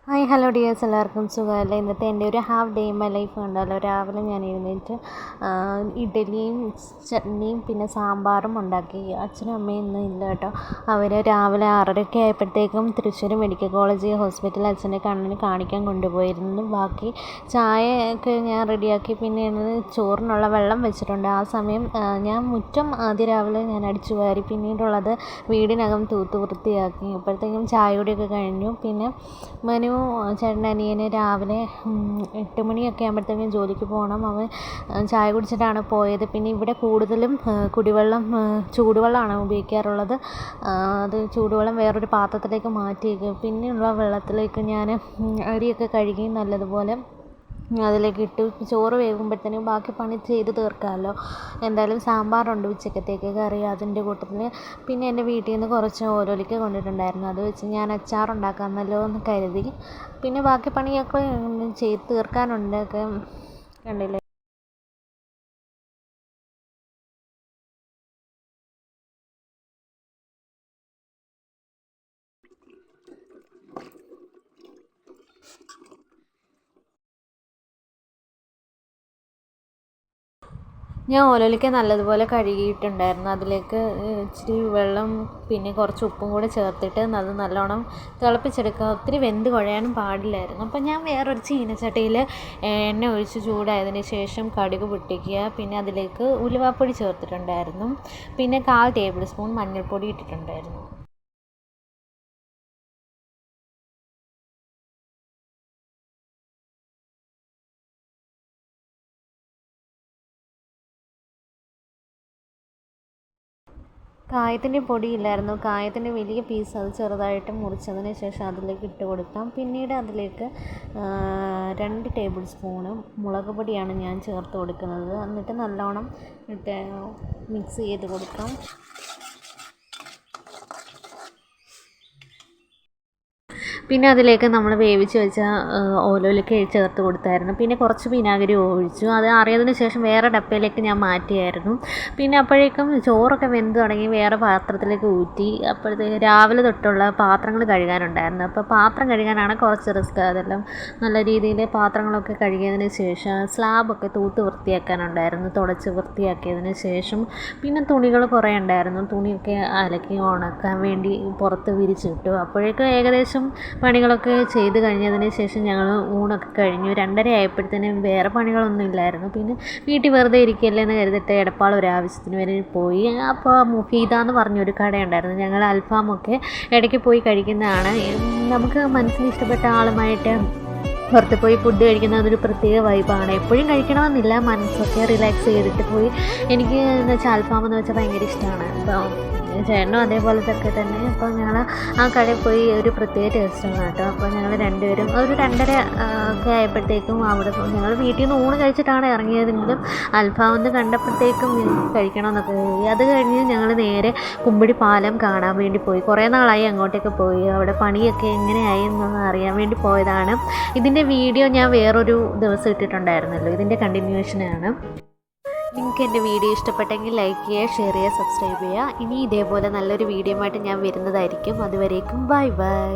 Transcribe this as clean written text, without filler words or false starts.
Hi hello dears, എല്ലാവർക്കും സുഖമല്ലേ? ഇന്നത്തെ എൻ്റെ ഒരു half day in my life ഉണ്ടല്ലോ. രാവിലെ ഞാൻ എഴുന്നേറ്റ് ഇഡ്ഡലിയും ചട്നിയും പിന്നെ സാമ്പാറും ഉണ്ടാക്കി. അച്ഛനും അമ്മയും ഇന്നും ഇല്ല കേട്ടോ. അവർ രാവിലെ 6:30 ആയപ്പോഴത്തേക്കും തൃശ്ശൂർ മെഡിക്കൽ കോളേജ് ഹോസ്പിറ്റലിൽ അച്ഛൻ്റെ കണ്ണിന് കാണിക്കാൻ കൊണ്ടുപോയിരുന്നു. ബാക്കി ചായയൊക്കെ ഞാൻ റെഡിയാക്കി. പിന്നെ ചോറിനുള്ള വെള്ളം വെച്ചിട്ടുണ്ട്. ആ സമയം ഞാൻ മുറ്റം ആദ്യ രാവിലെ ഞാൻ അടിച്ചു വാരി, പിന്നീടുള്ളത് വീടിനകം തൂത്ത് വൃത്തിയാക്കി. അപ്പോഴത്തേക്കും ചായ കുടിയൊക്കെ കഴിഞ്ഞു. പിന്നെ മനു ചേട്ടൻ്റെ അനിയന് രാവിലെ 8 മണിയൊക്കെ ആകുമ്പോഴത്തേക്കും ജോലിക്ക് പോകണം. അവൻ ചായ കുടിച്ചിട്ടാണ് പോയത്. പിന്നെ ഇവിടെ കൂടുതലും കുടിവെള്ളം ചൂടുവെള്ളമാണ് ഉപയോഗിക്കാറുള്ളത്. അത് ചൂടുവെള്ളം വേറൊരു പാത്രത്തിലേക്ക് മാറ്റിയേക്കും. പിന്നെയുള്ള വെള്ളത്തിലേക്ക് ഞാൻ അരിയൊക്കെ കഴുകി നല്ലതുപോലെ അതിലേക്ക് ഇട്ട് ചോറ് വേകുമ്പോഴത്തേനും ബാക്കി പണി ചെയ്ത് തീർക്കാമല്ലോ. എന്തായാലും സാമ്പാറുണ്ട് ഉച്ചക്കത്തേക്ക്, കറി അതിൻ്റെ കൂട്ടത്തിൽ. പിന്നെ എൻ്റെ വീട്ടിൽ നിന്ന് കുറച്ച് ഓലോലിക്ക കൊണ്ടിട്ടുണ്ടായിരുന്നു. അത് വെച്ച് ഞാൻ അച്ചാറുണ്ടാക്കാമെന്നല്ലോ എന്ന് കരുതി. പിന്നെ ബാക്കി പണിയൊക്കെ ചെയ്ത് തീർക്കാനുണ്ട്. ഒക്കെ കണ്ടില്ലേ. ഞാൻ ഓലോലിക്ക നല്ലതുപോലെ കഴുകിയിട്ടുണ്ടായിരുന്നു. അതിലേക്ക് ഇച്ചിരി വെള്ളം പിന്നെ കുറച്ച് ഉപ്പും കൂടെ ചേർത്തിട്ട് അത് നല്ലോണം തിളപ്പിച്ചെടുക്കുക. ഒത്തിരി വെന്ത് കുഴയാനും പാടില്ലായിരുന്നു. അപ്പം ഞാൻ വേറൊരു ചീനച്ചട്ടിയിൽ എണ്ണ ഒഴിച്ച് ചൂടായതിന് ശേഷം കടുക് പൊട്ടിക്കുക. പിന്നെ അതിലേക്ക് ഉലുവാപ്പൊടി ചേർത്തിട്ടുണ്ടായിരുന്നു. പിന്നെ 1/4 ടേബിൾ സ്പൂൺ മഞ്ഞൾപ്പൊടി ഇട്ടിട്ടുണ്ടായിരുന്നു. കായത്തിൻ്റെ പൊടിയില്ലായിരുന്നു. കായത്തിൻ്റെ വലിയ പീസ് അത് ചെറുതായിട്ട് മുറിച്ചതിന് ശേഷം അതിലേക്ക് ഇട്ട് കൊടുക്കാം. പിന്നീട് അതിലേക്ക് 2 ടേബിൾ സ്പൂണ് മുളക് പൊടിയാണ് ഞാൻ ചേർത്ത് കൊടുക്കുന്നത്. എന്നിട്ട് നല്ലോണം മിക്സ് ചെയ്ത് കൊടുക്കാം. പിന്നെ അതിലേക്ക് നമ്മൾ വേവിച്ച് വെച്ച ഓലോലിക്ക ചേർത്ത് കൊടുത്തായിരുന്നു. പിന്നെ കുറച്ച് വിനാഗിരി ഒഴിച്ചു. അത് അറിയതിന് ശേഷം വേറെ ഡപ്പയിലേക്ക് ഞാൻ മാറ്റിയായിരുന്നു. പിന്നെ അപ്പോഴേക്കും ചോറൊക്കെ വെന്ത് തുടങ്ങി. വേറെ പാത്രത്തിലേക്ക് ഊറ്റി. അപ്പോഴത്തേക്ക് രാവിലെ തൊട്ടുള്ള പാത്രങ്ങൾ കഴുകാനുണ്ടായിരുന്നു. അപ്പോൾ പാത്രം കഴുകാനാണ് കുറച്ച് റിസ്ക്. അതെല്ലാം നല്ല രീതിയിൽ പാത്രങ്ങളൊക്കെ കഴുകിയതിന് ശേഷം സ്ലാബൊക്കെ തൂത്ത് വൃത്തിയാക്കാനുണ്ടായിരുന്നു. തുടച്ച് വൃത്തിയാക്കിയതിന് ശേഷം പിന്നെ തുണികൾ കുറേ ഉണ്ടായിരുന്നു. തുണിയൊക്കെ അലക്കി ഉണക്കാൻ വേണ്ടി പുറത്ത് വിരിച്ചിട്ടു. അപ്പോഴേക്കും ഏകദേശം പണികളൊക്കെ ചെയ്ത് കഴിഞ്ഞതിന് ശേഷം ഞങ്ങൾ ഊണൊക്കെ കഴിഞ്ഞു. 2:30 ആയപ്പോഴത്തേനും വേറെ പണികളൊന്നും ഇല്ലായിരുന്നു. പിന്നെ വീട്ടിൽ വെറുതെ ഇരിക്കുകയല്ലേ എന്ന് കരുതിയിട്ട് എടപ്പാൾ ഒരാവശ്യത്തിന് വരെ പോയി. അപ്പോൾ മുഫീദ എന്ന് പറഞ്ഞൊരു കടയുണ്ടായിരുന്നു. ഞങ്ങൾ അൽഫാമൊക്കെ ഇടയ്ക്ക് പോയി കഴിക്കുന്നതാണ്. നമുക്ക് മനസ്സിന് ഇഷ്ടപ്പെട്ട ആളുമായിട്ട് പുറത്ത് പോയി ഫുഡ് കഴിക്കുന്നത് അതൊരു പ്രത്യേക വൈബാണ്. എപ്പോഴും കഴിക്കണമെന്നില്ല, മനസ്സൊക്കെ റിലാക്സ് ചെയ്തിട്ട് പോയി. എനിക്ക് എന്ന് വെച്ചാൽ അൽഫാമെന്ന് വെച്ചാൽ ഭയങ്കര ഇഷ്ടമാണ്. അപ്പോൾ ചേട്ടനും അതേപോലത്തൊക്കെ തന്നെ. അപ്പോൾ ഞങ്ങൾ ആ കടയിൽ പോയി ഒരു പ്രത്യേക ടേസ്റ്റാണ് കേട്ടോ. അപ്പോൾ ഞങ്ങൾ രണ്ടുപേരും ഒരു 2:30 ഒക്കെ ആയപ്പോഴത്തേക്കും അവിടെ ഞങ്ങൾ വീട്ടിൽ നിന്ന് ഊണ് കഴിച്ചിട്ടാണ് ഇറങ്ങിയതെങ്കിലും അൽഫാമെന്ന് കണ്ടപ്പോഴത്തേക്കും കഴിക്കണമെന്നൊക്കെ കരുതി. അത് കഴിഞ്ഞ് ഞങ്ങൾ നേരെ കുമ്പിടി പാലം കാണാൻ വേണ്ടി പോയി. കുറേ നാളായി അങ്ങോട്ടേക്ക് പോയി. അവിടെ പണിയൊക്കെ എങ്ങനെയായി എന്നൊന്ന് അറിയാൻ വേണ്ടി പോയതാണ്. ഇതിൻ്റെ വീഡിയോ ഞാൻ വേറൊരു ദിവസം ഇട്ടിട്ടുണ്ടായിരുന്നല്ലോ. ഇതിൻ്റെ കണ്ടിന്യൂഷനാണ്. നിങ്ങൾക്ക് എൻ്റെ വീഡിയോ ഇഷ്ടപ്പെട്ടെങ്കിൽ ലൈക്ക് ചെയ്യുക, ഷെയർ ചെയ്യുക, സബ്സ്ക്രൈബ് ചെയ്യുക. ഇനി ഇതേപോലെ നല്ലൊരു വീഡിയോ ആയിട്ട് ഞാൻ വരുന്നതായിരിക്കും. അതുവരേക്കും ബൈ ബൈ.